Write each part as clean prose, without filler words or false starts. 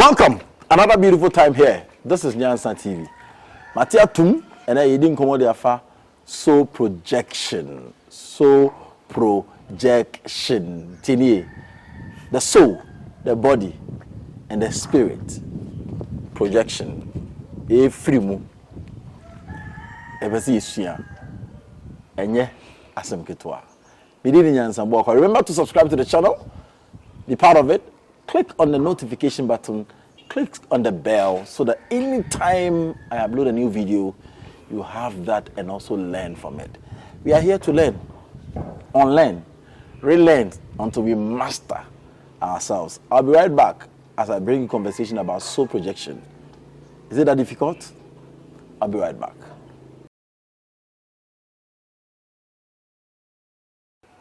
Welcome. Another beautiful time here. This is Nyansa TV. Matia Tum and I didn't come the afar. So projection. Tini. The soul, the body, and the spirit. Projection. E frimu. Ebesi isuya. Enye asem ketwa. Remember to subscribe to the channel. Be part of it. Click on the notification button. Click on the bell so that anytime I upload a new video, you have that and also learn from it. We are here to learn, unlearn, relearn until we master ourselves. I'll be right back as I bring you conversation about soul projection. Is it that difficult? I'll be right back.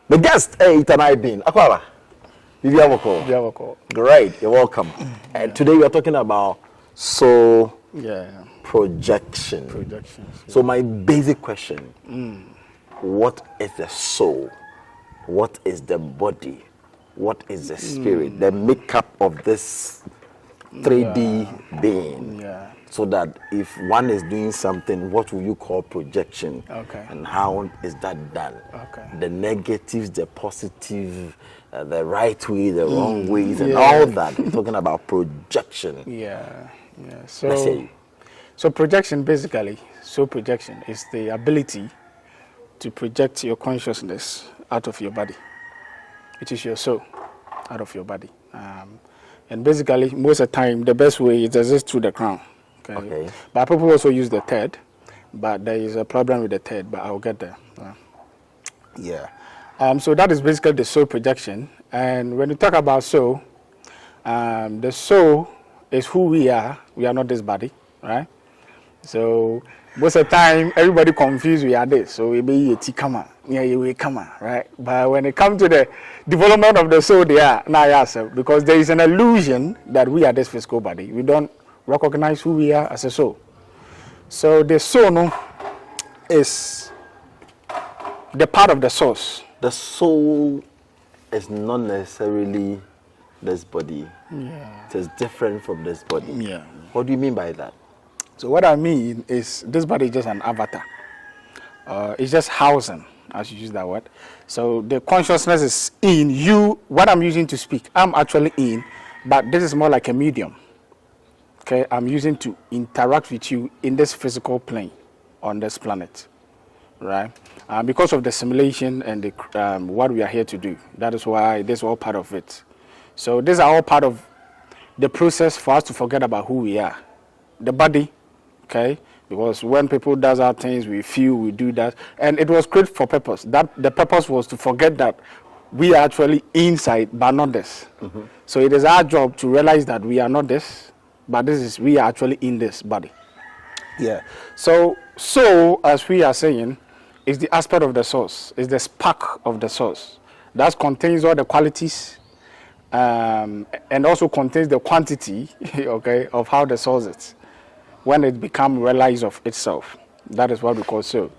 The guest, Ether9Being. Akwala. Great, you're welcome. And today we are talking about soul projection. So my basic question, what is the soul? What is the body? What is the spirit? The makeup of this 3D being. So that if one is doing something, what will you call projection? And how is that done? The negatives, the positive, the right way, the wrong ways, and all that. We're talking about projection. So projection basically, projection is the ability to project your consciousness out of your body, which is your soul, out of your body. And basically, most of the time, the best way is just through the crown. But people also use the third, but there is a problem with the third, but I'll get there. So that is basically the soul projection. And when you talk about soul, the soul is who we are. We are not this body, right? So most of the time, everybody confused we are this. So we be a tikama, we come, right? But when it comes to the development of the soul, they are not yourself, because there is an illusion that we are this physical body. We don't recognize who we are as a soul. So the soul is the part of the source. The soul is not necessarily this body. It is different from this body. What do you mean by that? So what I mean is this body is just an avatar. It's just housing, as you use that word. So the consciousness is in you. What I'm using to speak, I'm actually in, but this is more like a medium. I'm using to interact with you in this physical plane on this planet, right? Because of the simulation and the what we are here to do. That is why this is all part of it. So these are all part of the process for us to forget about who we are. The body, because when people does our things, we feel, we do that. And it was created for purpose. That the purpose was to forget that we are actually inside, but not this. So it is our job to realize that we are not this, but we are actually in this body. So as we are saying, is the aspect of the source, is the spark of the source that contains all the qualities, and also contains the quantity, of how the source is when it becomes realized of itself. That is what we call soul.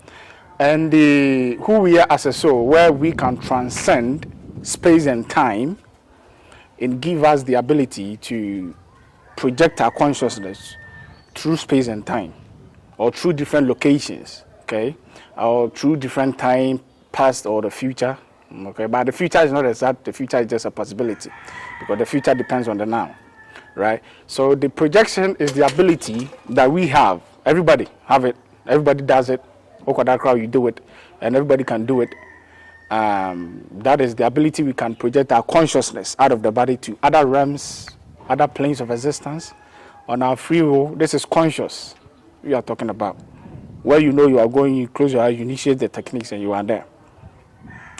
And who we are as a soul, where we can transcend space and time, and give us the ability to project our consciousness through space and time, or through different locations, or through different time, past or the future, but the future is not exact. The future is just a possibility, because the future depends on the now, right? So the projection is the ability that we have. Everybody have it. Everybody does it. You do it, and everybody can do it. That is the ability we can project our consciousness out of the body to other realms, other planes of existence. On our free will, this is conscious we are talking about. Where you know you are going, you close your eyes, you initiate the techniques, and you are there.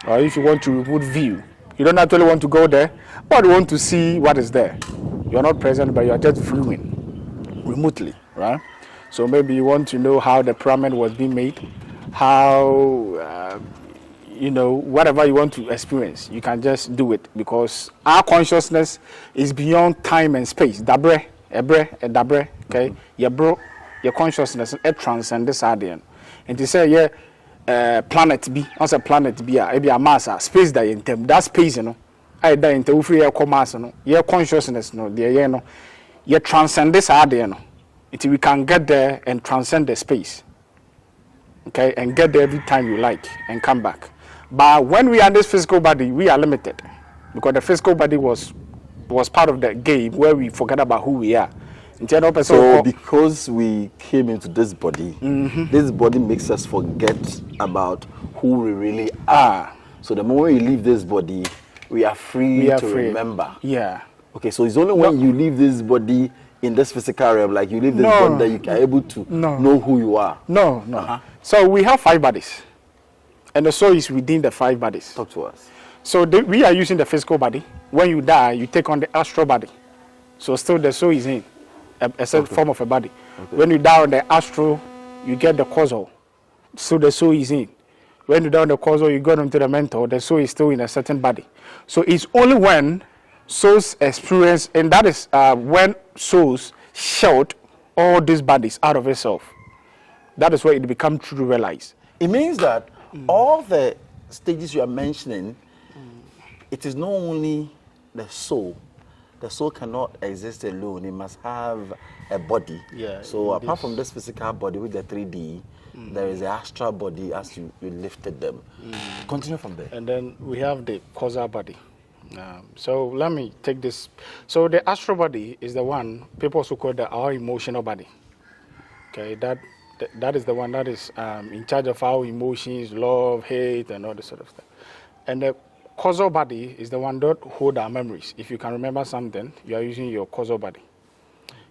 Or if you want to remote view, you don't actually want to go there, but you want to see what is there. You are not present, but you are just viewing remotely, right? So maybe you want to know how the pyramid was being made, how, whatever you want to experience, you can just do it, because our consciousness is beyond time and space. Dabre, dabre, your consciousness it transcends this idea. And to say planet B, also planet B, a mass space that space, I die into free commerce, your consciousness, you transcend this idea, no? Until we can get there and transcend the space. Okay, and get there every time you like and come back. But when we are in this physical body, we are limited because the physical body was part of the game where we forget about who we are. So because we came into this body, this body makes us forget about who we really are. So the moment you leave this body, we are free to remember. Yeah. Okay, so it's only when you leave this body in this physical realm, like you leave this body, that you are able to know who you are. No. So we have 5 bodies, and the soul is within the 5 bodies. Talk to us. So we are using the physical body. When you die, you take on the astral body. So still the soul is in a certain form of a body. Okay. When you die on the astral, you get the causal. So the soul is in. When you die on the causal, you go into the mental. The soul is still in a certain body. So it's only when souls experience, and that is when souls shout all these bodies out of itself. That is where it becomes truly realized. It means that all the stages you are mentioning, it is not only the soul. The soul cannot exist alone. It must have a body. Yeah, so apart from this physical body with the 3D, there is the astral body as you lifted them. Continue from there. And then we have the causal body. So let me take this. So the astral body is the one people also call our emotional body. Okay, that is the one that is in charge of our emotions, love, hate, and all this sort of stuff. And the causal body is the one that hold our memories. If you can remember something, you are using your causal body.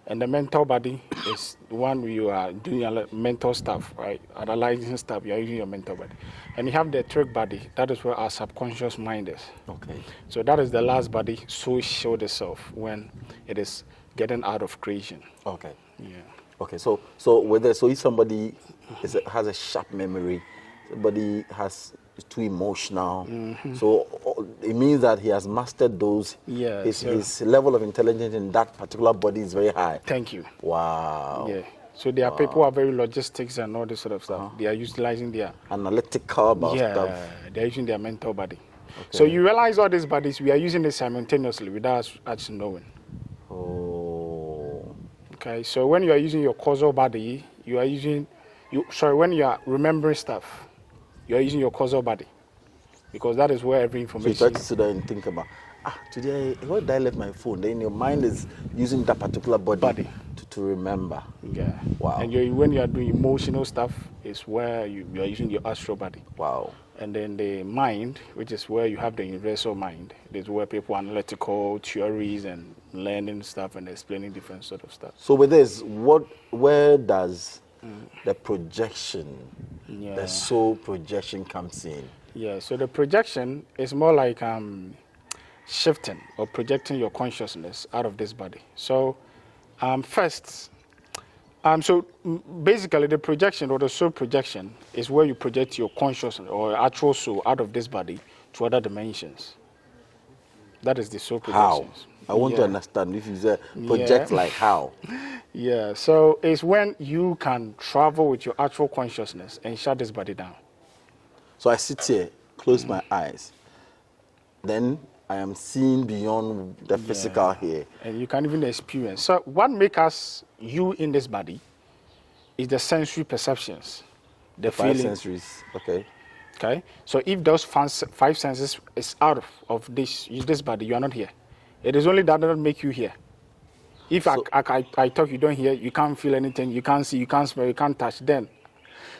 And the mental body is the one where you are doing mental stuff, right? Analyzing stuff, you are using your mental body. And you have the etheric body, that is where our subconscious mind is. Okay. So that is the last body, so showed itself when it is getting out of creation. Okay. Yeah. Okay, so if somebody has a sharp memory, somebody is too emotional, so it means that he has mastered those. Yeah. His level of intelligence in that particular body is very high. Thank you. Wow. Yeah. So there are people who are very logistics and all this sort of stuff. They are utilizing their analytical about stuff. They are using their mental body. Okay. So you realize all these bodies, we are using it simultaneously without us actually knowing. Oh. Okay, so when you are using your causal body, when you are remembering stuff, you are using your causal body. Because that is where every information is. So you try to sit there and think about, today, where did I left my phone? Then your mind is using that particular body. To remember. Yeah. Wow. And when you are doing emotional stuff, is where you are using your astral body. Wow. And then the mind, which is where you have the universal mind, is where people analytical theories and learning stuff and explaining different sort of stuff. So with this, where does the projection, the soul projection comes in? Yeah, so the projection is more like shifting or projecting your consciousness out of this body. So basically the projection or the soul projection is where you project your consciousness or actual soul out of this body to other dimensions. That is the soul projection. How? I want to understand if you say project like how. Yeah, so it's when you can travel with your actual consciousness and shut this body down. So I sit here, close my eyes, then I am seeing beyond the physical here. And you can even experience. So what makes us you in this body is the sensory perceptions. The 5 sensories, okay. Okay, so if those 5 senses is out of this body, you are not here. It is only that doesn't make you here. If I talk, you don't hear, you can't feel anything, you can't see, you can't smell, you can't touch, then.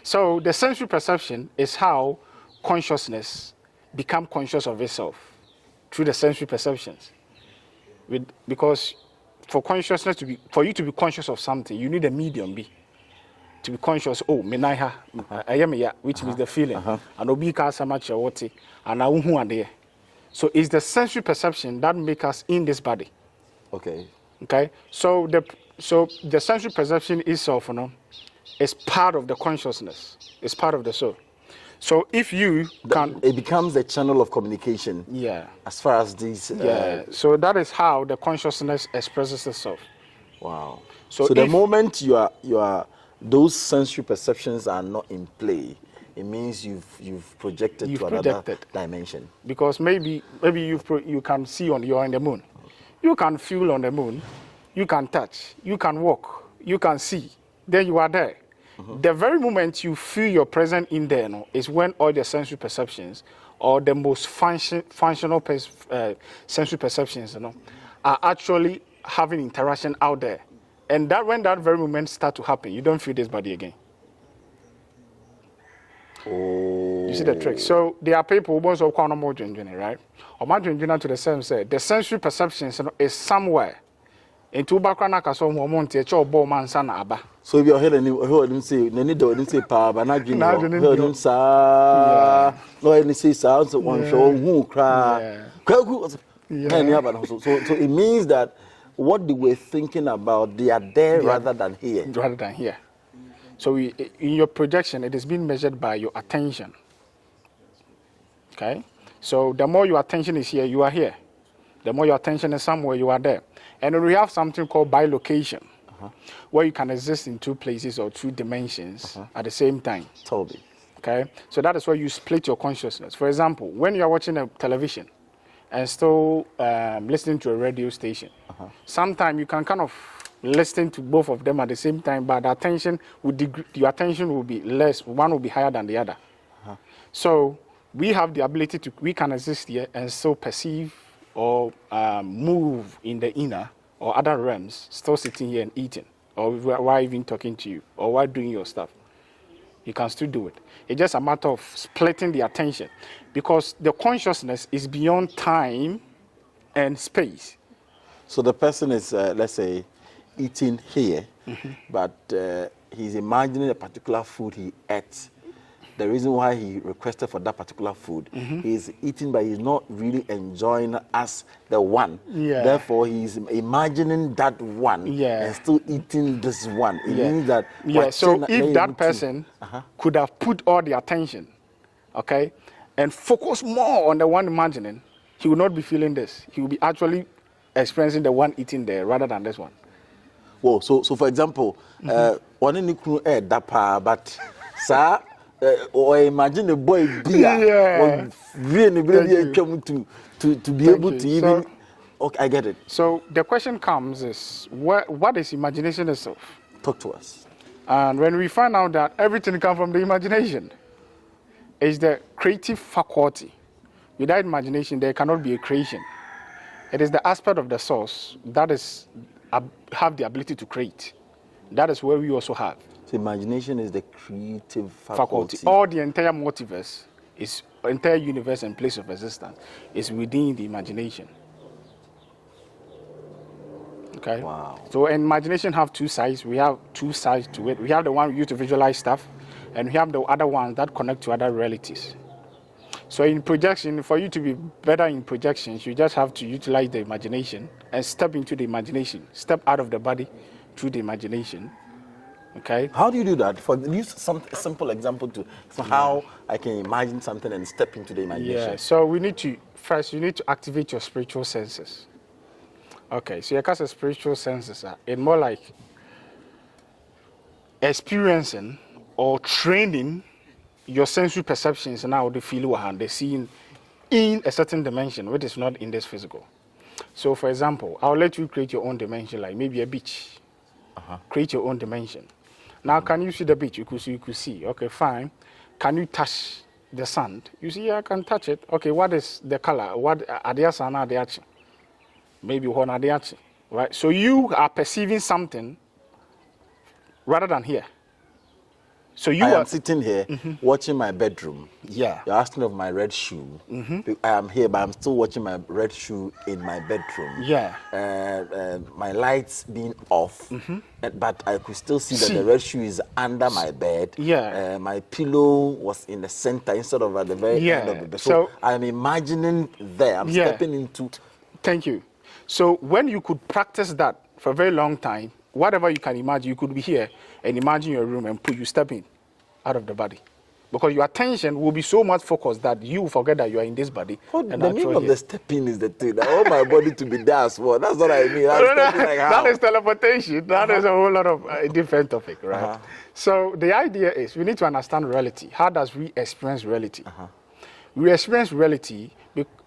So the sensory perception is how consciousness become conscious of itself through the sensory perceptions. Because for consciousness for you to be conscious of something, you need a medium B. To be conscious, menaiha, which means the feeling. And obi ka samacha wote, and I won't there. So it's the sensory perception that makes us in this body. Okay. Okay. So the sensory perception itself, is part of the consciousness. It's part of the soul. So if you can, it becomes a channel of communication. Yeah. As far as these. So that is how the consciousness expresses itself. Wow. So the moment you are those sensory perceptions are not in play, it means you've projected to another dimension. Because maybe you can see you're on the moon. You can feel on the moon, you can touch, you can walk, you can see, then you are there. The very moment you feel your presence in there is when all the sensory perceptions or the most functional sensory perceptions are actually having interaction out there. And that when that very moment starts to happen, you don't feel this body again. Oh. You see the trick? So there are people who also call more right? Or more to the same say the sensory perceptions is somewhere. Into background so if you're hearing say no need to say pa but not dream hearing sa no any say sounds so one show who cry so it means that what they were thinking about they are there rather than here. So in your projection it is being measured by your attention. Okay, so the more your attention is here, you are here. The more your attention is somewhere, you are there. And we have something called bilocation, where you can exist in two places or two dimensions at the same time. Totally. Okay, so that is where you split your consciousness. For example, when you are watching a television and still listening to a radio station, sometimes you can kind of listen to both of them at the same time, but the attention your attention will be less. One will be higher than the other. So we have the ability we can exist here and still perceive or move in the inner or other realms, still sitting here and eating, or while even talking to you, or while doing your stuff. You can still do it. It's just a matter of splitting the attention, because the consciousness is beyond time and space. So the person is, let's say, eating here, but he's imagining a particular food he ate. The reason why he requested for that particular food, he's eating, but he's not really enjoying as the one. Therefore, he's imagining that one and still eating this one. It means that... So if that person could have put all the attention, okay, and focus more on the one imagining, he will not be feeling this. He will be actually experiencing the one eating there rather than this one. Whoa, so for example, one in the but sir... or imagine a boy beer really to be able to even okay, I get it. So the question comes is what is imagination itself? Talk to us. And when we find out that everything comes from the imagination, it's the creative faculty. Without imagination there cannot be a creation. It is the aspect of the source that is have the ability to create. That is where we also have. So imagination is the creative faculty. All the entire multiverse, entire universe and place of existence is within the imagination. Okay. Wow. So imagination have two sides. We have two sides to it. We have the one we use to visualize stuff, and we have the other ones that connect to other realities. So in projection, for you to be better in projections, you just have to utilize the imagination and step into the imagination. Step out of the body through the imagination. Okay. How do you do that? Use some simple example how I can imagine something and step into the imagination. Yeah. So you need to activate your spiritual senses. Okay. So your spiritual senses are more like experiencing or training your sensory perceptions and how they feel and they see in a certain dimension, which is not in this physical. So, for example, I'll let you create your own dimension, like maybe a beach. Create your own dimension. Now, can you see the beach? You could see. Okay, fine. Can you touch the sand? You see, I can touch it. Okay, what is the color? What are the sand? Are the maybe one are the right? So you are perceiving something rather than here. So I am sitting here watching my bedroom. Yeah. You're asking of my red shoe. I am here, but I'm still watching my red shoe in my bedroom. Yeah. My lights being off, but I could still see that the red shoe is under my bed. Yeah. My pillow was in the center instead of at the very end of the bed. So I'm imagining there. I'm stepping into. Thank you. So when you could practice that for a very long time, whatever you can imagine, you could be here and imagine your room and you step in out of the body. Because your attention will be so much focused that you forget that you are in this body. The meaning of the stepping is the thing. I want my body to be there as well. That's what I mean. That is teleportation. That is a whole lot of different topic, right? So the idea is we need to understand reality. How does we experience reality? We experience reality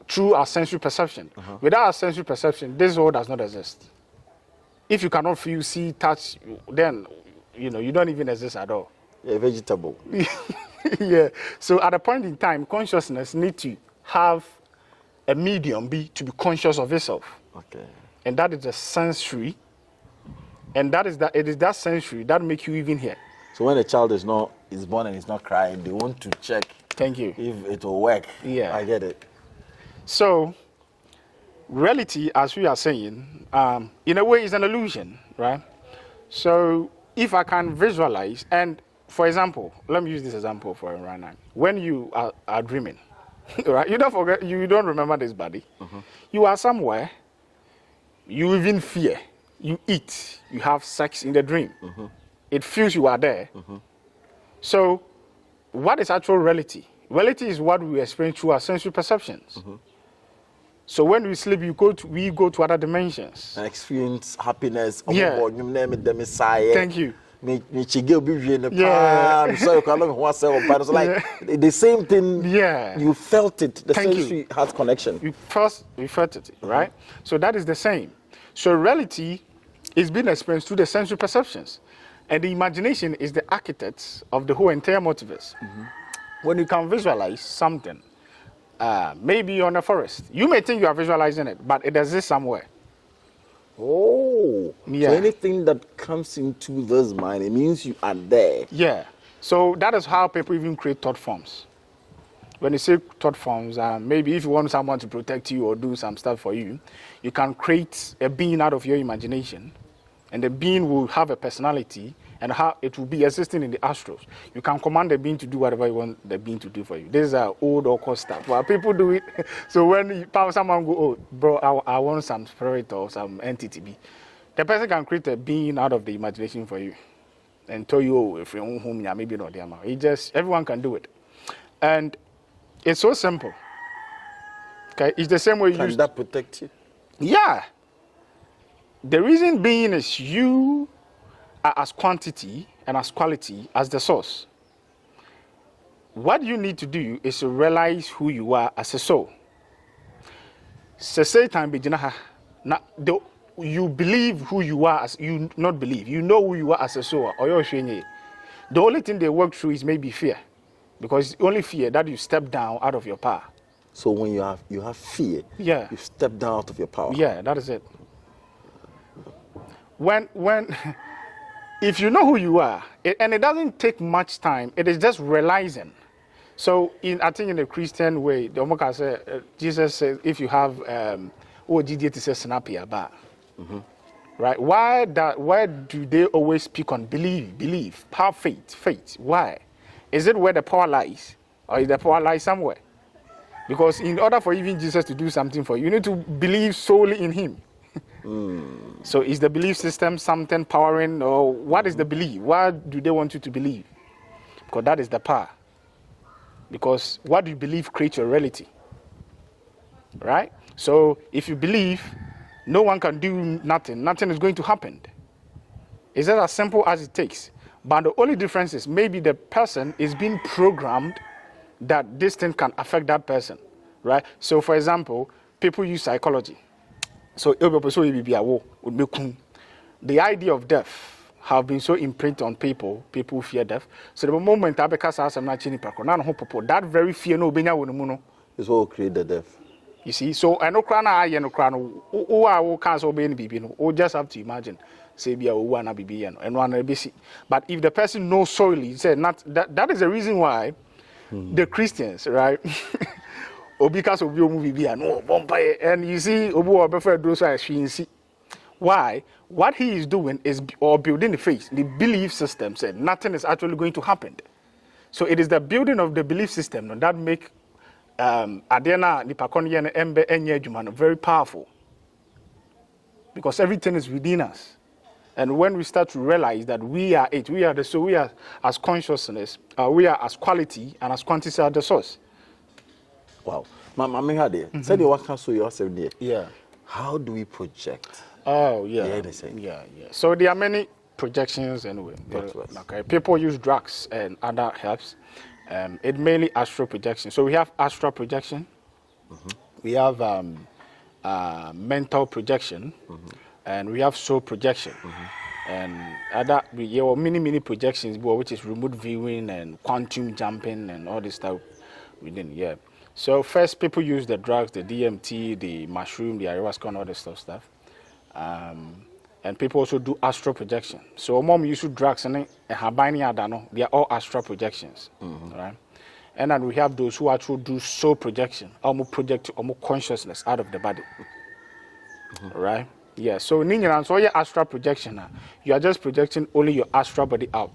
through our sensory perception. Without our sensory perception, this world does not exist. if you cannot feel, see, touch, then you know you don't even exist at all. You're vegetable. Yeah. So at a point in time, consciousness needs to have a medium to be conscious of itself. Okay. And that is the sensory. And it is that sensory that makes you even hear. So when a child is born and is not crying, they want to check. Thank you. If it will work. Yeah. I get it. So reality, as we are saying, in a way is an illusion, right? So if I can visualize, and for example, let me use this example for right now. When you are dreaming, right? You don't remember this body. You are somewhere, you even fear, you eat, you have sex in the dream. It feels you are there. So what is actual reality? Reality is what we experience through our sensory perceptions. So when we sleep, we go to other dimensions. And experience happiness. Yeah. Thank you. Yeah. Yeah. So like the same thing. Yeah. You felt it. The Thank sensory has connection. You felt it, right? So that is the same. So reality is being experienced through the sensory perceptions, and the imagination is the architect of the whole entire multiverse. When you can visualize something, maybe on a forest, you may think you are visualizing it, but it exists somewhere. Oh, yeah. So anything that comes into this mind, it means you are there. Yeah. So that is how people even create thought forms. When you say thought forms, maybe if you want someone to protect you or do some stuff for you, you can create a being out of your imagination, and the being will have a personality, and how it will be existing in the astrals. You can command the being to do whatever you want the being to do for you. This is old awkward stuff. Well, people do it. So when someone go, oh, bro, I want some spirit or some entity be, the person can create a being out of the imagination for you, and tell you, oh, if you're home, yeah, maybe not there. Everyone can do it, and it's so simple. Okay, it's the same way you. Can that protect you? Yeah. The reason being is you are as quantity and as quality as the source. What you need to do is to realize who you are as a soul. You believe who you are as you not believe. You know who you are as a soul. The only thing they work through is maybe fear, because it's only fear that you step down out of your power. So when you have fear, yeah, you step down out of your power. Yeah, that is it. When if you know who you are, and it doesn't take much time, it is just realizing. So I think in the Christian way, the Omoka said, Jesus says, if you have right? Why do they always speak on believe, have faith? Why? Is it where the power lies, or is the power lies somewhere? Because in order for even Jesus to do something for you, you need to believe solely in him. So is the belief system something powering, or what is the belief? Why do they want you to believe? Because that is the power. Because what you believe creates your reality. Right? So if you believe, no one can do nothing. Nothing is going to happen. It's just as simple as it takes. But the only difference is maybe the person is being programmed that this thing can affect that person. Right? So for example, people use psychology. So the idea of death have been so imprinted on people fear death. So the moment that very fear is what create the death. You see, so I know just have to imagine say be but if the person knows solely, say not that is the reason why the Christians, right? And you see, why? What he is doing is building the faith, the belief system said nothing is actually going to happen. So it is the building of the belief system that make very powerful. Because everything is within us. And when we start to realize that we are it, we are as consciousness, we are as quality and as quantity at the source. Wow. Mama Hade, said you want to yourself there. Yeah. How do we project? Oh, yeah. Yeah. So there are many projections anyway. Okay. People use drugs and other herbs. It mainly astral projection. So we have astral projection. We have mental projection. and we have soul projection. And other we have many projections, which is remote viewing and quantum jumping and all this stuff within. Yeah. So first, people use the drugs, the DMT, the mushroom, the ayahuasca, and all this stuff. And people also do astral projection. So mom use drugs and they are all astral projections, right? And then we have those who actually do soul projection, almost project almost consciousness out of the body, right? Yeah. So so your astral projection, you are just projecting only your astral body out.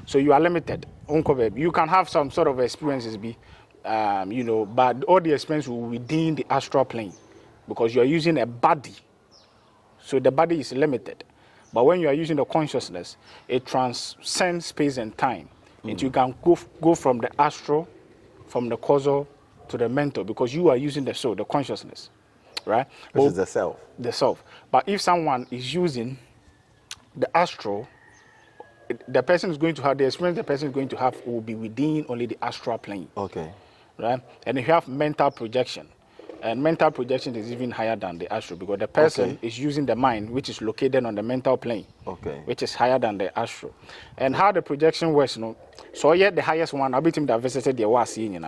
So you are limited. You can have some sort of experiences, but all the experience will be within the astral plane because you are using a body. So the body is limited. But when you are using the consciousness, it transcends space and time. And you can go from the astral, from the causal to the mental because you are using the soul, the consciousness, right? Which is the self. The self. But if someone is using the astral, the person is going to have, the experience the person is going to have will be within only the astral plane. Okay. Right? And if you have mental projection, and mental projection is even higher than the astral because the person is using the mind, which is located on the mental plane, which is higher than the astral. And how the projection works, so yet the highest one, I'll be that visited the was seeing.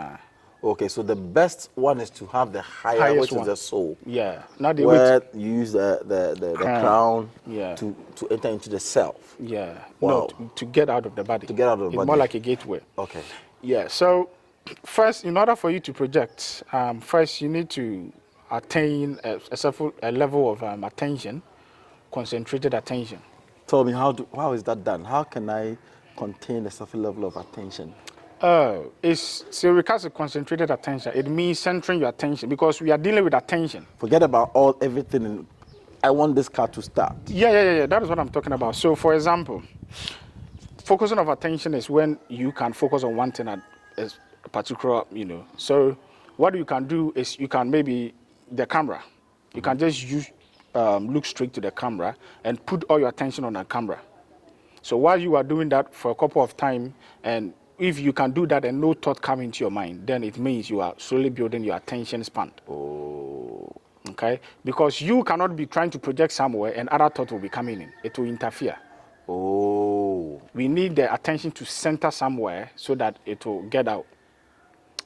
Okay, so the best one is to have the highest which one is the soul. Yeah, not the where you use the crown to enter into the self. Yeah, wow. No, to get out of the body. To get out of the body. It's more like a gateway. Okay. Yeah, so first, in order for you to project, first you need to attain a level of attention, concentrated attention. Tell me, how is that done? How can I contain a certain level of attention? So because of concentrated attention, it means centering your attention because we are dealing with attention. Forget about everything. I want this car to start. Yeah. That is what I'm talking about. So, for example, focusing of attention is when you can focus on one thing at a particular, So, what you can do is you can maybe the camera. You can just look straight to the camera and put all your attention on the camera. So while you are doing that for a couple of time, and if you can do that and no thought come into your mind, then it means you are slowly building your attention span. Oh. Okay? Because you cannot be trying to project somewhere and other thought will be coming in. It will interfere. Oh. We need the attention to center somewhere so that it will get out.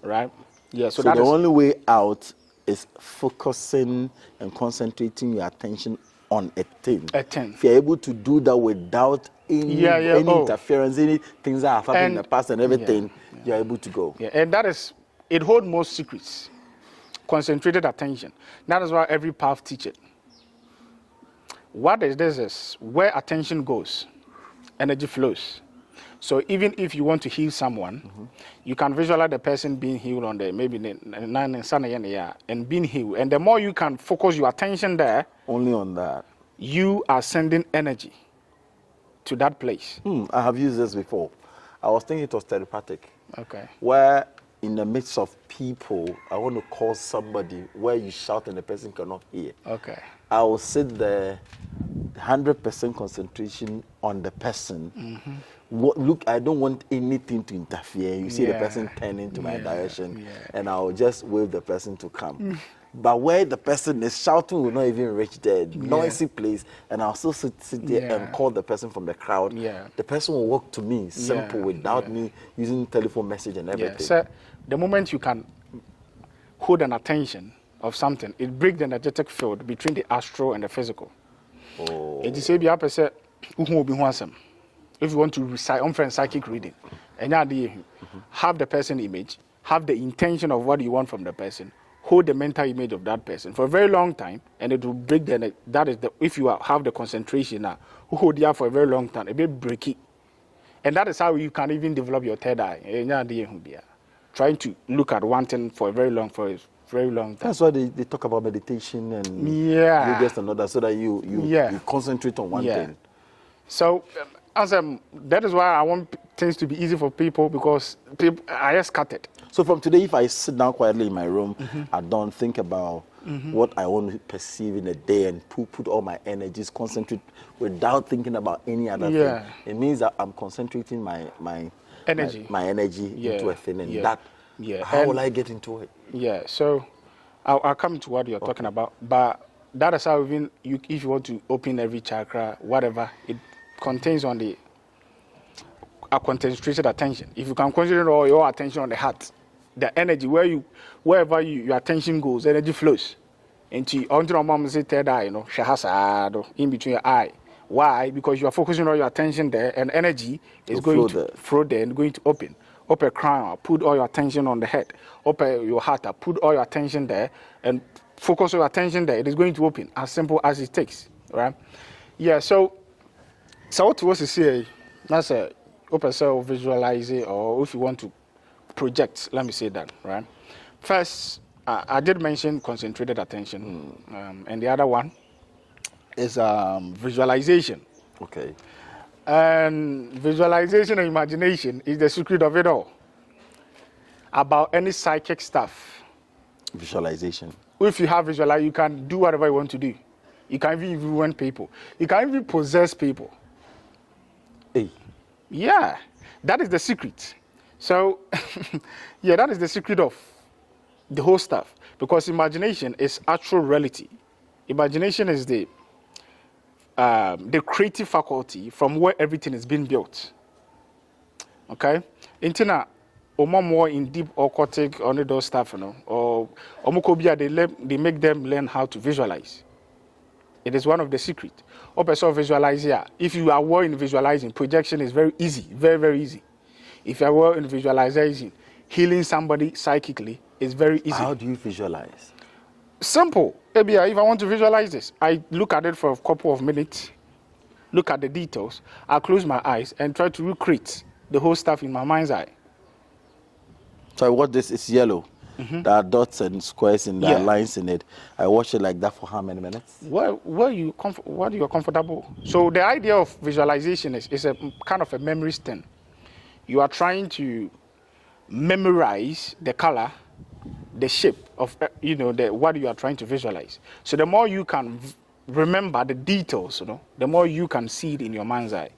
Right? Yeah. So the only way out is focusing and concentrating your attention on a thing. A thing. If you're able to do that without any interference, any things that have happened in the past and everything, you're able to go. Yeah, and it holds most secrets. Concentrated attention. That is why every path teaches. What is this is where attention goes, energy flows. So even if you want to heal someone, you can visualize the person being healed on the maybe and being healed. And the more you can focus your attention there, only on that, you are sending energy to that place. I have used this before. I was thinking it was telepathic. Okay. Where in the midst of people, I want to call somebody where you shout and the person cannot hear. Okay. I will sit there, 100% concentration on the person. Look, I don't want anything to interfere. You see the person turning to my direction, and I will just wave the person to come. But where the person is shouting will not even reach the noisy place, and I'll still sit there and call the person from the crowd. The person will walk to me, simple, without me using telephone message and everything. So the moment you can hold an attention of something, it breaks the energetic field between the astral and the physical. Oh. It is if you want to recite on psychic reading, and have the person image, have the intention of what you want from the person, hold the mental image of that person for a very long time, and it will break if you have the concentration now, who hold it for a very long time, it will break it. And that is how you can even develop your third eye. Trying to look at one thing for a very long time. That's why they talk about meditation and yoga and all that, so that you concentrate on one thing. So that is why I want things to be easy for people, because people are just scattered. So from today, if I sit down quietly in my room, I don't think about what I want to perceive in a day and put all my energies, concentrate without thinking about any other thing. It means that I'm concentrating my energy, into a thing, and how will I get into it? Yeah, so I'll come to what you're talking about, but that is how even if you want to open every chakra, whatever, it contains on the a concentrated attention. If you can concentrate all your attention on the heart, the energy wherever your attention goes, energy flows into your mom say third eye, you know, shahasado in between your eye. Why? Because you are focusing all your attention there, and energy is going to flow there and going to open. Open crown, put all your attention on the head. Open your heart, put all your attention there, and focus your attention there. It is going to open, as simple as it takes, right? Yeah. So what was to say? That's a open self visualize it, or if you want to project, let me say that, right? First, I did mention concentrated attention, and the other one is visualization. Okay. And visualization and imagination is the secret of it all. About any psychic stuff. Visualization. If you have visualize, you can do whatever you want to do. You can even influence people. You can even possess people. Hey. Yeah, that is the secret. So, yeah, that is the secret of the whole stuff. Because imagination is actual reality. Imagination is the creative faculty from where everything is being built. Okay? Intina, more in deep occultic, only those stuff, you know, or omukobia, they make them learn how to visualize. It is one of the secrets. Also visualize here. If you are well in visualizing, projection is very easy, very, very easy. If you are well in visualizing, healing somebody psychically is very easy. How do you visualize? Simple. Maybe if I want to visualize this, I look at it for a couple of minutes, look at the details, I close my eyes and try to recreate the whole stuff in my mind's eye. So what this is yellow. There are dots and squares and there are lines in it. I watch it like that for how many minutes? What you are comfortable. So the idea of visualization is a kind of a memory thing. You are trying to memorize the color, the shape of what you are trying to visualize. So the more you can remember the details, the more you can see it in your mind's eye.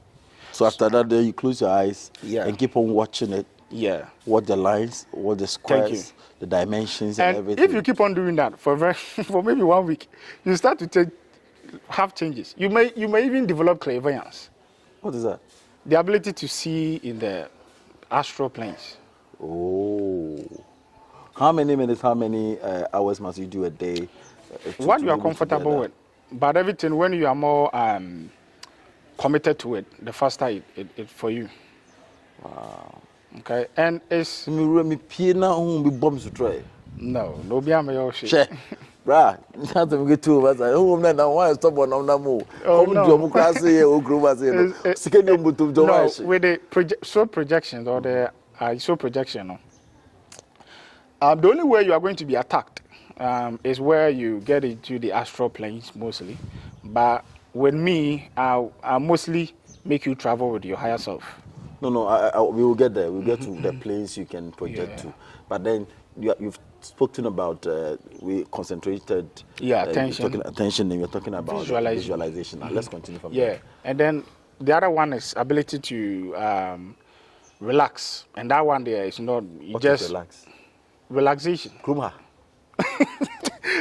So after that, then you close your eyes and keep on watching it. Yeah. What the lines, what the squares, the dimensions, and everything. If you keep on doing that for maybe 1 week, you start to have changes. You may even develop clairvoyance. What is that? The ability to see in the astral planes. Oh. How many minutes, how many hours must you do a day? What you are comfortable with. But everything, when you are more committed to it, the faster it for you. Wow. Okay, and it's no bombs to try. No be am your shit. Che, bruh, not to get too much. Oh, man, I want to stop on no more. Come to your class here, or group as here. No, with the soul projections or the soul projection. The only way you are going to be attacked is where you get into the astral planes mostly. But with me, I mostly make you travel with your higher self. No, we will get there. We'll get to the planes you can project to. But then you've spoken about we concentrated attention, and you're talking about visualization. Now let's continue from there. And then the other one is ability to relax. And that one there is not relax. Relaxation. Kuma.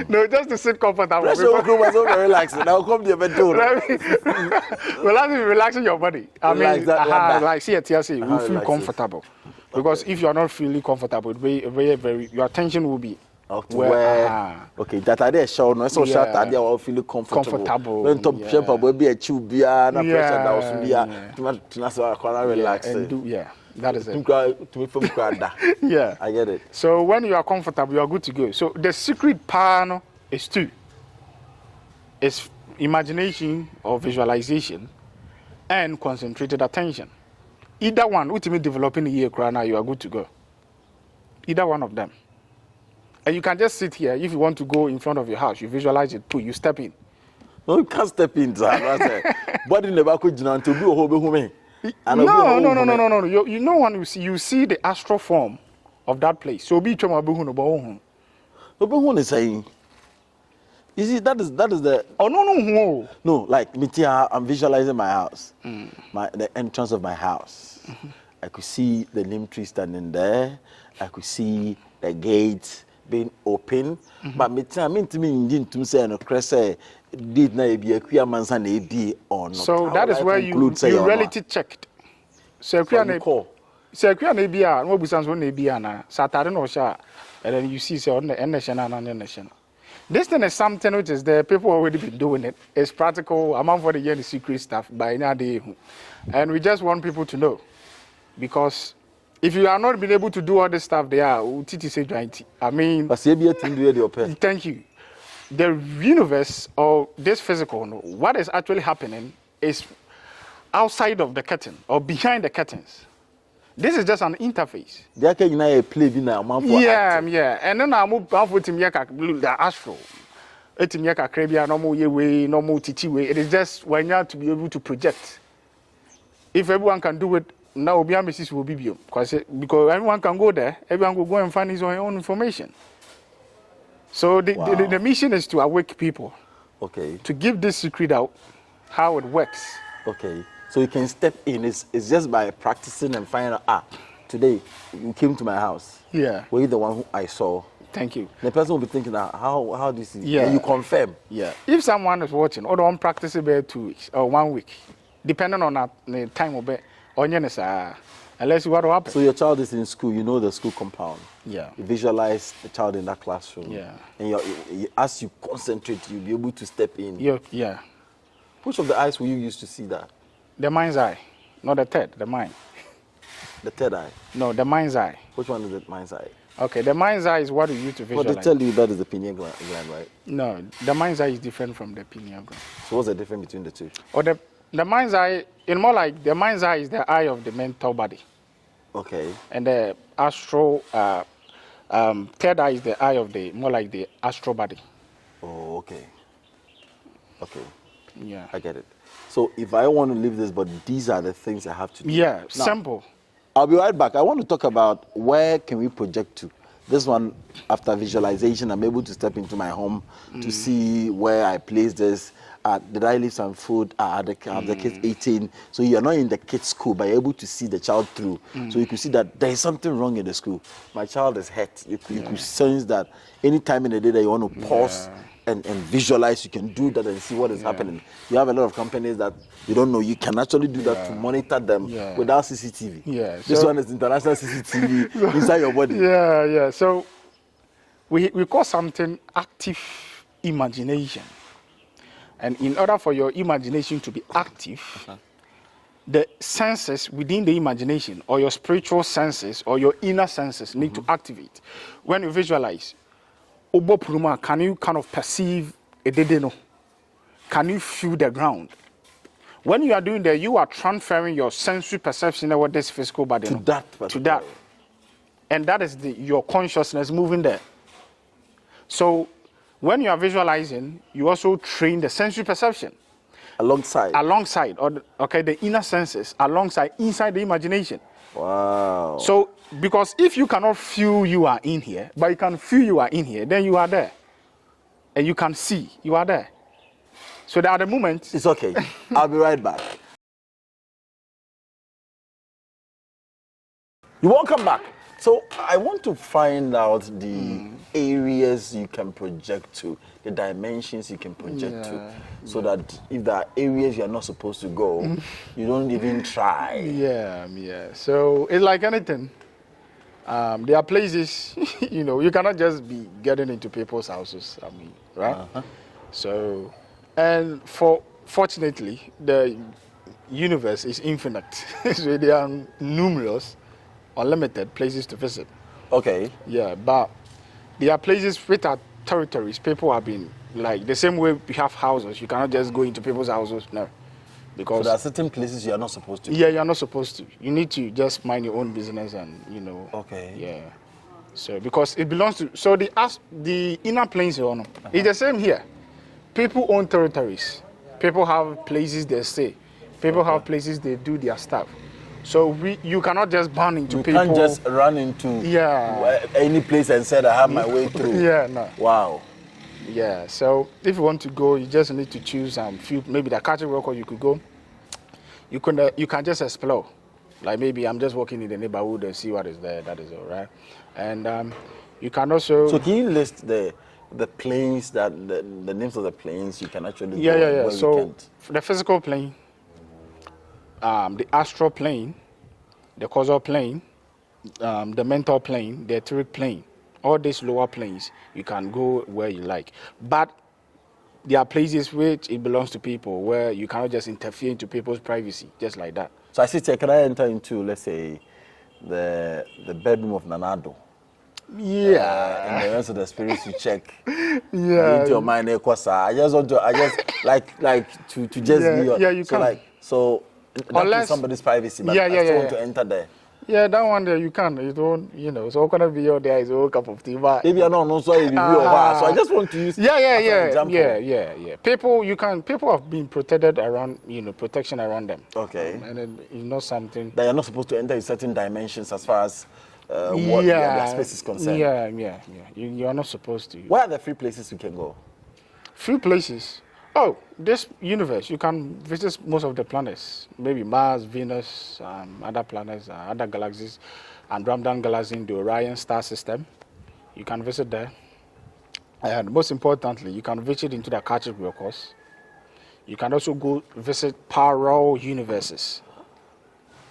No, just to sit comfortable. Relaxing. Now come to your bedroom. Relaxing your body. I mean, like TLC, you feel comfortable. Because if you are not feeling comfortable, your attention will be okay, that idea show no so short idea will feel comfortable. When top shape will be a tube na pressure that was be to relax. That is it. To me from Krada. Yeah. I get it. So when you are comfortable, you are good to go. So the secret part is two. It's imagination or visualization and concentrated attention. Either one, ultimately developing a year now, you are good to go. Either one of them. And you can just sit here. If you want to go in front of your house, you visualize it too. You step in. No, you can't step in. Body never could to be a home. No. You know when you see the astral form of that place. So be choma is saying. You see, that is the. Oh no. Like me, I'm visualizing my house, the entrance of my house. I could see the limb tree standing there. I could see the gate, being open, but me tell me to me in say no crese did na be a queer man's and be or not. So that is where you reality checked. So call. So ABR, no business on ABR na Saturday no sha, and then you see so on the national and national. This thing is something which is there. People already been doing it. It's practical. Among for the year the secret stuff by now day, and we just want people to know, because if you are not being able to do all this stuff, they are I mean, thank you. The universe or this physical, what is actually happening is outside of the curtain or behind the curtains. This is just an interface. Yeah. And then I move off with the Astral. It is just when you have to be able to project. If everyone can do it, now Mrs. will be because everyone can go there, everyone will go and find his own information. So the mission is to awake people. Okay. To give this secret out, how it works. Okay. So you can step in. It's just by practicing and finding out, today you came to my house. Yeah. Were you the one who I saw? Thank you. The person will be thinking, how this is. Yeah. And you confirm. Yeah. If someone is watching, or don't practice about 2 weeks or 1 week, depending on the time of it, unless what will happen. So your child is in school, you know the school compound. Yeah. You visualize the child in that classroom. Yeah. And as you concentrate, you'll be able to step in. Yeah. Which of the eyes will you use to see that? The mind's eye, not the third, the mind. The third eye? No, the mind's eye. Which one is the mind's eye? Okay, the mind's eye is what we use to visualize. Well, they tell you that is the pineal gland, right? No, the mind's eye is different from the pineal gland. So what's the difference between the two? Or the mind's eye, in more like the mind's eye is the eye of the mental body. Okay. And the astral, third eye is the eye of the, more like the astral body. Oh, okay. Okay. Yeah. I get it. So if I want to leave this, but these are the things I have to do. Yeah, now, simple. I'll be right back. I want to talk about where can we project to. This one, after visualization, I'm able to step into my home to see where I place this. Did I leave some food? Are the kids eating? So you're not in the kids' school, but you're able to see the child through. So you can see that there is something wrong in the school. My child is hurt. You could sense that any time in the day that you want to pause and visualize, you can do that and see what is happening. You have a lot of companies that you don't know. You can actually do that to monitor them without CCTV. Yeah. This one is international CCTV inside your body. Yeah. So we call something active imagination. And in order for your imagination to be active, the senses within the imagination or your spiritual senses or your inner senses need to activate. When you visualize, can you kind of perceive a dedeno? Can you feel the ground? When you are doing that, you are transferring your sensory perception of this physical body to that. And that is your consciousness moving there. So when you are visualizing, you also train the sensory perception. Alongside, the inner senses, inside the imagination. Wow. So, because if you cannot feel you are in here, but you can feel you are in here, then you are there. And you can see you are there. So there are the moments. It's okay. I'll be right back. You're welcome back. So I want to find out the areas you can project to, the dimensions you can project to, so that if there are areas you're not supposed to go, you don't even try. Yeah. So it's like anything. There are places, you cannot just be getting into people's houses, right? So, and fortunately, the universe is infinite. So there are numerous, unlimited places to visit. Okay. Yeah, but there are places which are territories. People have been, like, the same way we have houses. You cannot just go into people's houses, no. Because so there are certain places you are not supposed to. Yeah, you're not supposed to. You need to just mind your own business and, Okay. Yeah. So, because it belongs to, so the inner planes, it's the same here. People own territories. People have places they stay. People have places they do their stuff. So you cannot just burn into people. You can't just run into any place and say I have my way through. Yeah, no. Wow. Yeah, so if you want to go, you just need to choose few, maybe the cattle record you could go. You can just explore. Like maybe I'm just walking in the neighborhood and see what is there, that is all right. And You can also. So can you list the planes that the names of the planes you can actually Yeah, go yeah, and yeah. where you So can't? the physical plane, the astral plane, the causal plane, the mental plane, the etheric plane, all these lower planes, you can go where you like. But there are places which it belongs to people where you cannot just interfere into people's privacy, just like that. So I see, can I enter into, let's say, the bedroom of Nanado? And Yeah. the rest of the spirits you check Yeah. into your mind. I just want to, like to just Yeah, be your, yeah, you so can. like, so that is Unless, somebody's privacy, but yeah, I yeah, still yeah, want yeah. to enter there. Yeah, that one there you can. You don't, it's all gonna be your there is a whole cup of tea. But Maybe I don't know, so it be or what. So I just want to use yeah, yeah, as an yeah, example. yeah. People have been protected around, protection around them. Okay. And then it's not something. That you're not supposed to enter in certain dimensions as far as what their Yeah, space is concerned. yeah. You are not supposed to. Where are the free places we can go? Few places. Oh, this universe, you can visit most of the planets. Maybe Mars, Venus, other planets, other galaxies, Andromeda galaxy in the Orion star system. You can visit there. And most importantly, you can visit into the Kachik of course. You can also go visit parallel universes.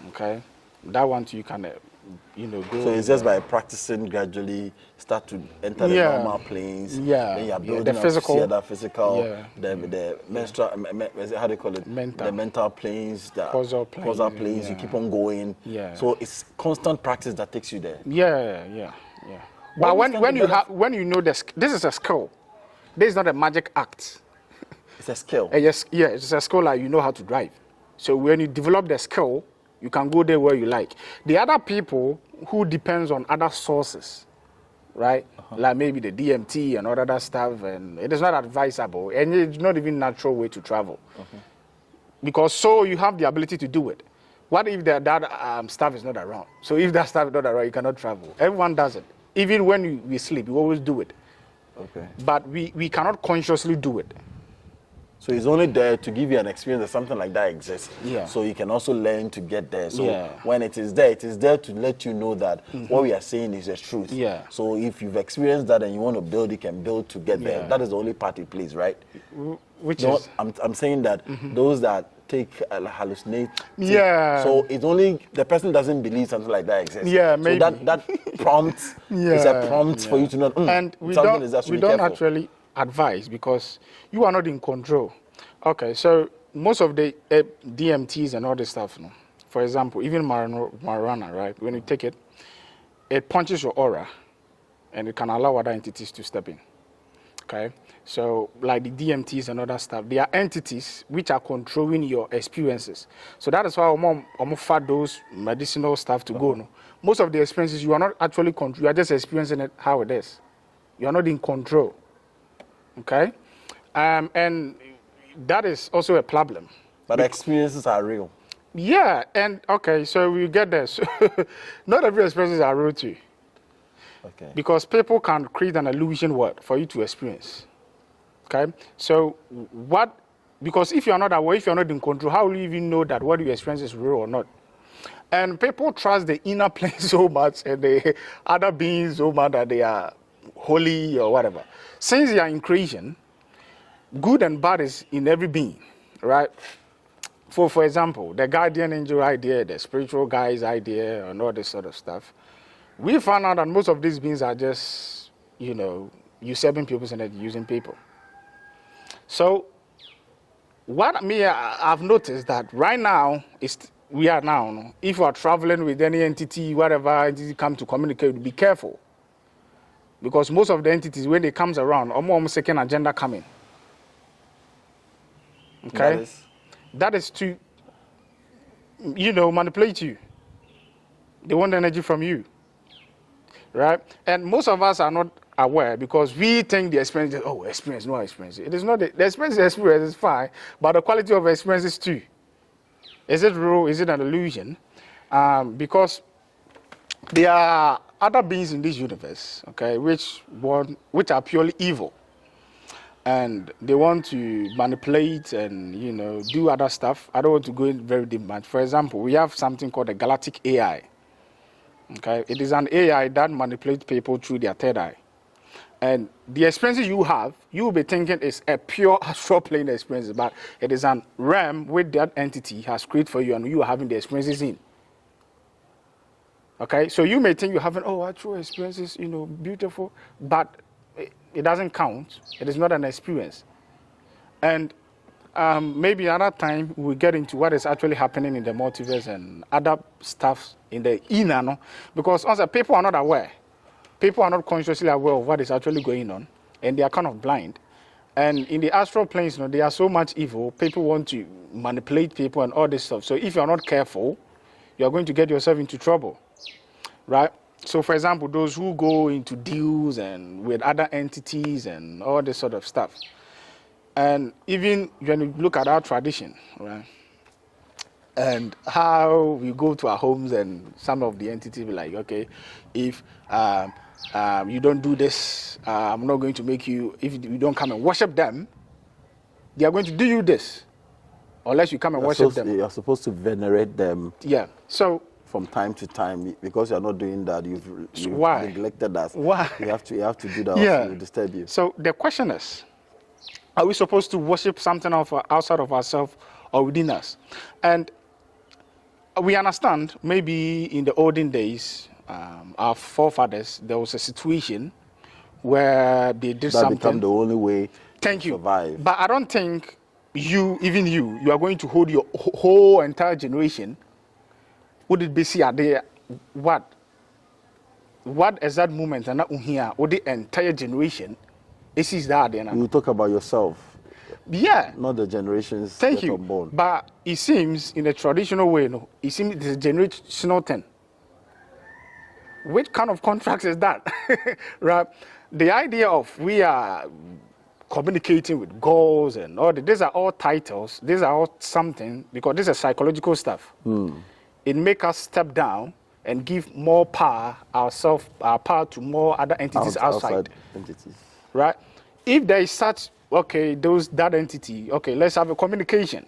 Okay? That one too, you can, go. So it's just by practicing gradually start to enter the normal planes. Yeah. Then you're building The up physical. to see other physical, Yeah. the menstrual, how do you call it? Mental. The mental planes, the Causal planes, You yeah. keep on going. Yeah. So it's constant practice that takes you there. Yeah. What But is when the when you know this is a skill. This is not a magic act. It's a skill. Yes, yeah, it's a skill like you know how to drive. So when you develop the skill, you can go there where you like. The other people who depends on other sources, right? Like maybe the DMT and all other stuff, and it is not advisable, and it's not even natural way to travel. Because so you have the ability to do it. What if that stuff is not around? So if that stuff is not around, you cannot travel. Everyone does it. Even when we sleep, we always do it. Okay. But we cannot consciously do it. So it's only there to give you an experience that something like that exists. Yeah. So you can also learn to get there. So Yeah. when it is there to let you know that what we are saying is the truth. Yeah. So if you've experienced that and you want to build, you can build to get there. Yeah. That is the only part it plays, right? Which No, is I'm saying that those that take hallucinate. Yeah. So it's only the person doesn't believe something like that exists. Yeah, maybe. So that prompt is a Yeah, prompt for you to know. And we something is don't actually we don't careful. actually advise because you are not in control. Okay, so most of the DMTs and all this stuff, for example, even marijuana, right? When you take it, it punches your aura, and it can allow other entities to step in. Okay, so like the DMTs and other stuff, they are entities which are controlling your experiences. So that is why I'm for those medicinal stuff to go. No, most of the experiences you are not actually control. You are just experiencing it how it is. You are not in control. Okay, and that is also a problem. But the experiences are real. Yeah, and okay, so we get there. So not every experiences are real too. Okay. Because people can create an illusion world for you to experience. Okay? So because if you're not aware, if you're not in control, how will you even know that what you experience is real or not? And people trust the inner plane so much and the other beings so much that they are holy or whatever. Since they are in creation, good and bad is in every being, right? For example, the guardian angel idea, the spiritual guy's idea, and all this sort of stuff. We found out that most of these beings are just, usurping people and using people. So, I've noticed that right now, if you are traveling with any entity, whatever entity come to communicate, be careful. Because most of the entities, when they comes around, almost second agenda coming. Okay? That is to, manipulate you. They want energy from you. Right? And most of us are not aware because we think the experience is, experience, no experience. It is not the experience is fine, but the quality of experience is too. Is it real? Is it an illusion? Because there are other beings in this universe, okay, which are purely evil. And they want to manipulate and, do other stuff. I don't want to go in very deep, but for example, we have something called the galactic AI. Okay, it is an AI that manipulates people through their third eye. And the experiences you have, you will be thinking is a pure astral plane experience, but it is an realm which that entity has created for you and you are having the experiences in. Okay, so you may think you're having, oh, actual experiences, you know, beautiful, but it doesn't count. It is not an experience. And maybe another time we'll get into what is actually happening in the multiverse and other stuff in the inner, no? Because also people are not aware. People are not consciously aware of what is actually going on, and they are kind of blind. And in the astral planes, you know, there are so much evil. People want to manipulate people and all this stuff. So if you're not careful, you're going to get yourself into trouble, right? So for example, those who go into deals and with other entities and all this sort of stuff. And even when you look at our tradition, right? And how we go to our homes and some of the entities be like, okay, if you don't do this, I'm not going to make you, if you don't come and worship them, they are going to do you this. Unless you come and worship them. You're supposed to venerate them. Yeah. So from time to time, because you're not doing that, you've neglected us. Why? You have to do that. Yeah. Or it will disturb you. So the question is, are we supposed to worship something outside of ourselves or within us? And we understand maybe in the olden days, our forefathers, there was a situation where they did something. That became the only way to survive. But I don't think you are going to hold your whole entire generation. Would it be see there what exact moment and not here or the entire generation is that there? You talk about yourself. Yeah. Not the generations Thank that you. are born. But it seems in a traditional way, no, it seems it's a generational thing. Which kind of contracts is that? Right? The idea of we are communicating with goals and all that, these are all titles, these are all something, because this is psychological stuff. It makes us step down and give more power, our power to more other entities outside entities. Right? If there is such, okay, that entity, okay, let's have a communication.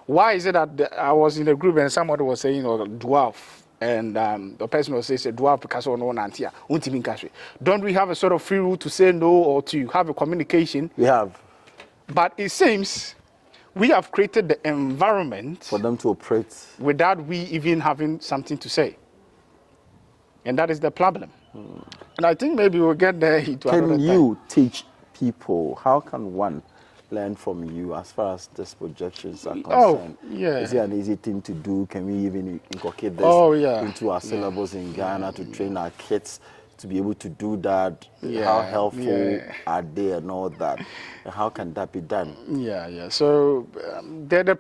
Why is it that I was in a group and somebody was saying, dwarf, and the person was saying, dwarf because no nantia. Don't we have a sort of free will to say no or to have a communication? We have. But it seems we have created the environment for them to operate without we even having something to say. And that is the problem. And I think maybe we'll get there. Can you teach people? How can one learn from you as far as these projections are concerned? Oh, yeah. Is it an easy thing to do? Can we even inculcate this into our syllabus in Ghana to train our kids to be able to do that? How helpful are they and all that? And how can that be done? Yeah. So the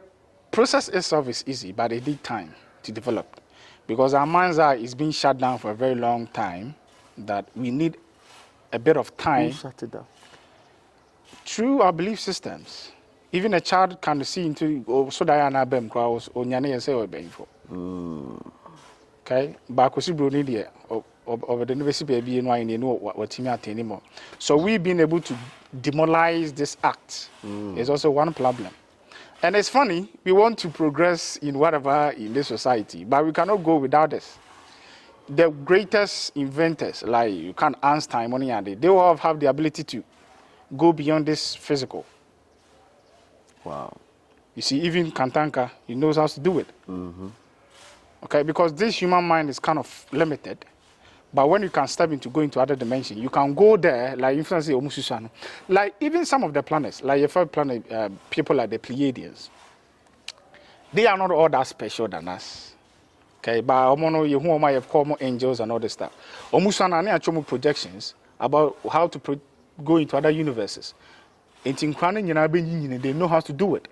process itself is easy, but it needs time to develop. Because our mind's eye is being shut down for a very long time, that we need a bit of time. Who shut it down? Through our belief systems. Even a child can see into so Diana Bem Kraus or Nyane and say or Benfo. Okay, Bakusi Bruni there over the university baby and wine, you know what Timmy anymore. So we've been able to demoralize this act is also one problem. And it's funny, we want to progress in whatever in this society, but we cannot go without this. The greatest inventors, like you can't Einstein, they all have the ability to go beyond this physical. Wow. You see, even Kantanka, he knows how to do it. Okay, because this human mind is kind of limited. But when you can step go into other dimensions, you can go there, like influence Omususano. Like even some of the planets, like your first planet, people like the Pleiadians, they are not all that special than us. Okay, but Omono, you who might have called more angels and all this stuff. Omusana and actual projections about how to go into other universes. They know how to do it.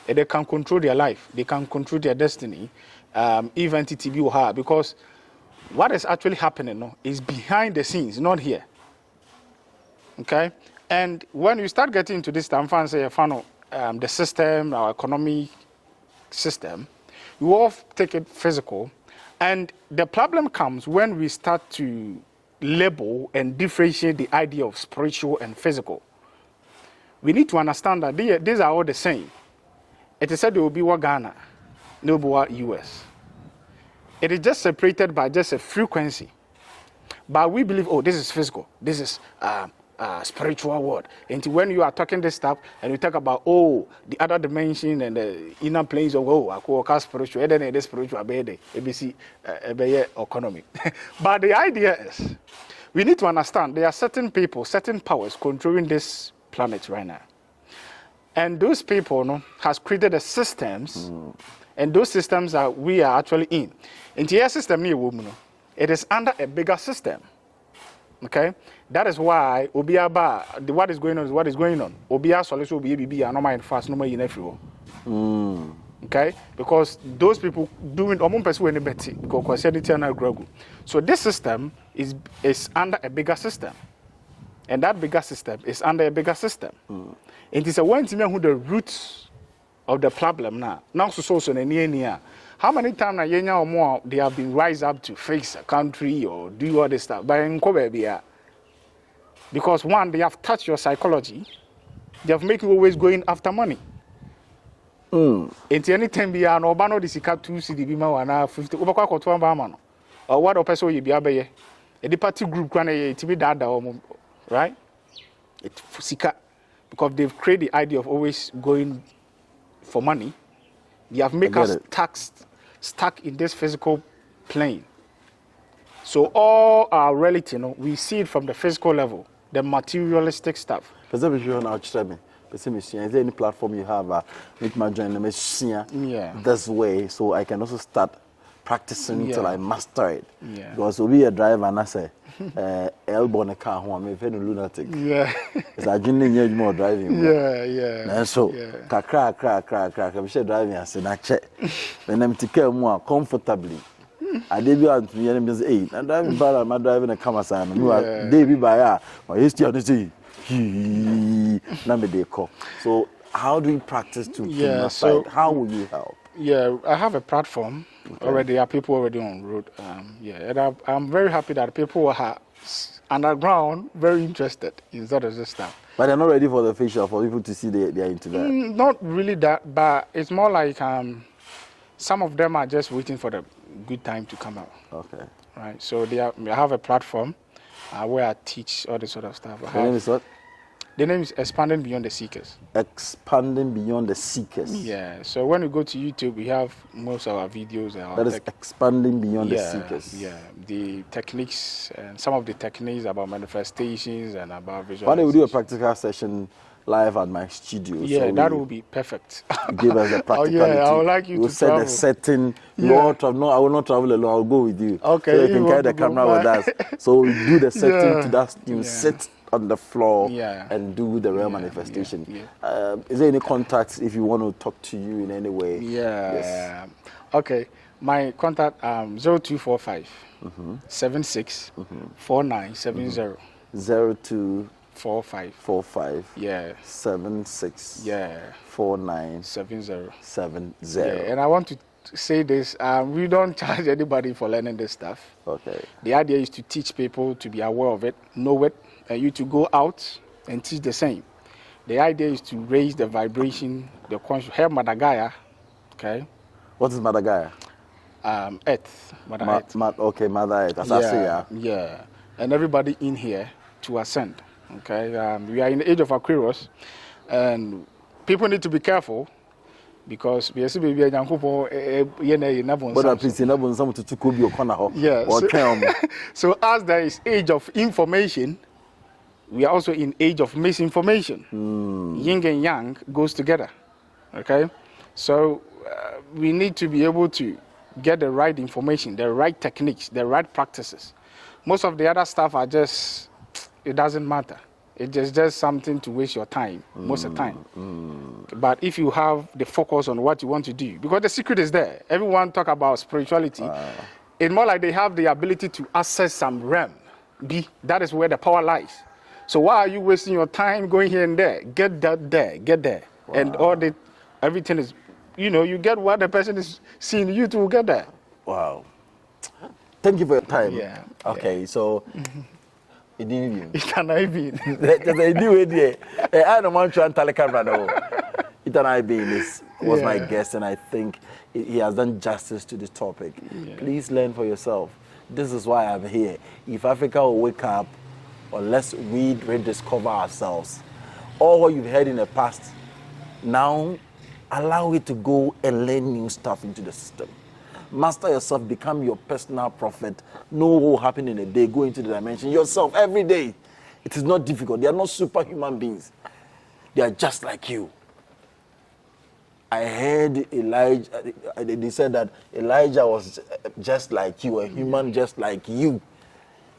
And they can control their life. They can control their destiny. Even entity will have, because what is actually happening is behind the scenes, not here. Okay? And when you start getting into this, the system, our economic system, you all take it physical. And the problem comes when we start to label and differentiate the idea of spiritual and physical. We need to understand that these are all the same. It is said there will be what Ghana, there will be what US. It is just separated by just a frequency. But we believe, oh, this is physical. This is spiritual world. And when you are talking this stuff and you talk about, oh, the other dimension and the inner planes of, oh, I call spiritual, and then it is spiritual, ABC, economic. But the idea is, we need to understand there are certain people, certain powers controlling this planet right now. And those people has created the systems, and those systems we are actually in. And the system, it is under a bigger system. Okay? That is why what is going on is what is going on. Obia solution be no mind fast, no more in everywhere. Okay? Because those people doing because so this system is under a bigger system. And that bigger system is under a bigger system. It is a one to me who the roots of the problem now. Now so near. How many times or more they have been rise up to face a country or do all this stuff? But because one, they have touched your psychology, they have made you always going after money. Into any time be an urbano disika 2 cedi bima wana 50 obakwa ko 2 man or what person you be abeye a party group kwana to be that right? It's sika because they've created the idea of always going for money. They have made us stuck in this physical plane. So all our reality, we see it from the physical level, the materialistic stuff. Is there any platform you have make my join this way so I can also start practicing till I master it? Because we'll be a driver and I say elbow on a car home, I'm a lunatic. It's a junior more driving. And so crack. I'm sure driving I said I check. When I'm to care more comfortably. I did be on me and say, I'm driving bad, I'm driving a camera sign. You are Davy by my history on the sea. So how do you practice to master it? How will you help? I have a platform already. There are people already on road. And I'm very happy that people are underground very interested in sort of this stuff. But they're not ready for the facial for people to see they are into that. Not really that, but it's more like some of them are just waiting for the good time to come out. Okay. Right. So I have a platform where I teach all this sort of stuff. The name is what? The name is Expanding Beyond the Seekers. Expanding Beyond the Seekers. Yeah. So when we go to YouTube, we have most of our videos. That is Expanding Beyond the Seekers. Yeah. The techniques and some of the techniques about manifestations and about visualization. Why don't we do a practical session live at my studio? Yeah, so that would be perfect. Give us the practicality. I would like you to set a setting. No, I will not travel alone. I'll go with you. Okay. So you can carry the camera with us. So we do the setting to that. You sit on the floor and do the real manifestation. Is there any contacts if you want to talk to you in any way? Yes. Okay. My contact 0245 76 4970. 0245 76 4970. And I want to say this, we don't charge anybody for learning this stuff. Okay. The idea is to teach people to be aware of it, know it, and you to go out and teach the same. The idea is to raise the vibration, the conscious. Here, Madagaya, okay? What is Madagaya? Earth. Mother Earth. Okay, Mother Earth. Yeah. And everybody in here to ascend. Okay. We are in the age of Aquarius, and people need to be careful because yes. So as there is age of information, we are also in age of misinformation. Yin and yang goes together. Okay. So we need to be able to get the right information, the right techniques, the right practices. Most of the other stuff are just, it doesn't matter. It's just something to waste your time, most of the time. But if you have the focus on what you want to do, because the secret is there. Everyone talk about spirituality. It's more like they have the ability to access some realm. That is where the power lies. So why are you wasting your time going here and there? Get that there, get there. And everything is, you get what the person is seeing you to get there. Wow. Thank you for your time. Yeah. Okay, so Ether9Being. Ether9Being. I don't want to tell the camera now. Ether9Being was my guest, and I think he has done justice to this topic. Yeah. Please learn for yourself. This is why I'm here. If Africa will wake up, unless we rediscover ourselves, all what you've heard in the past, now allow it to go and learn new stuff into the system. Master yourself, become your personal prophet. Know what will happen in a day, go into the dimension yourself every day. It is not difficult. They are not superhuman beings. They are just like you. I heard Elijah, they said that Elijah was just like you, a human just like you.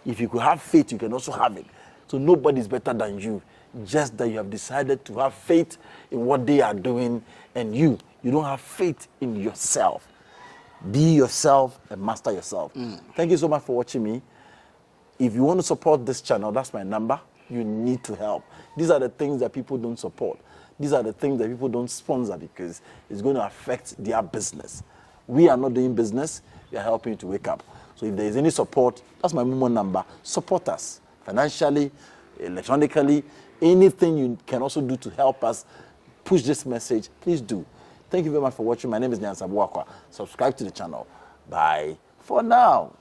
If you could have faith, you can also have it. So nobody is better than you. Just that you have decided to have faith in what they are doing, and you don't have faith in yourself. Be yourself and master yourself. Thank you so much for watching me. If you want to support this channel, that's my number. You need to help. These are the things that people don't support. These are the things that people don't sponsor because it's going to affect their business. We are not doing business. We are helping you to wake up. So if there is any support, that's my Momo number. Support us financially, electronically, anything you can also do to help us push this message, please do. Thank you very much for watching. My name is Nyansa Buakwa. Subscribe to the channel. Bye for now.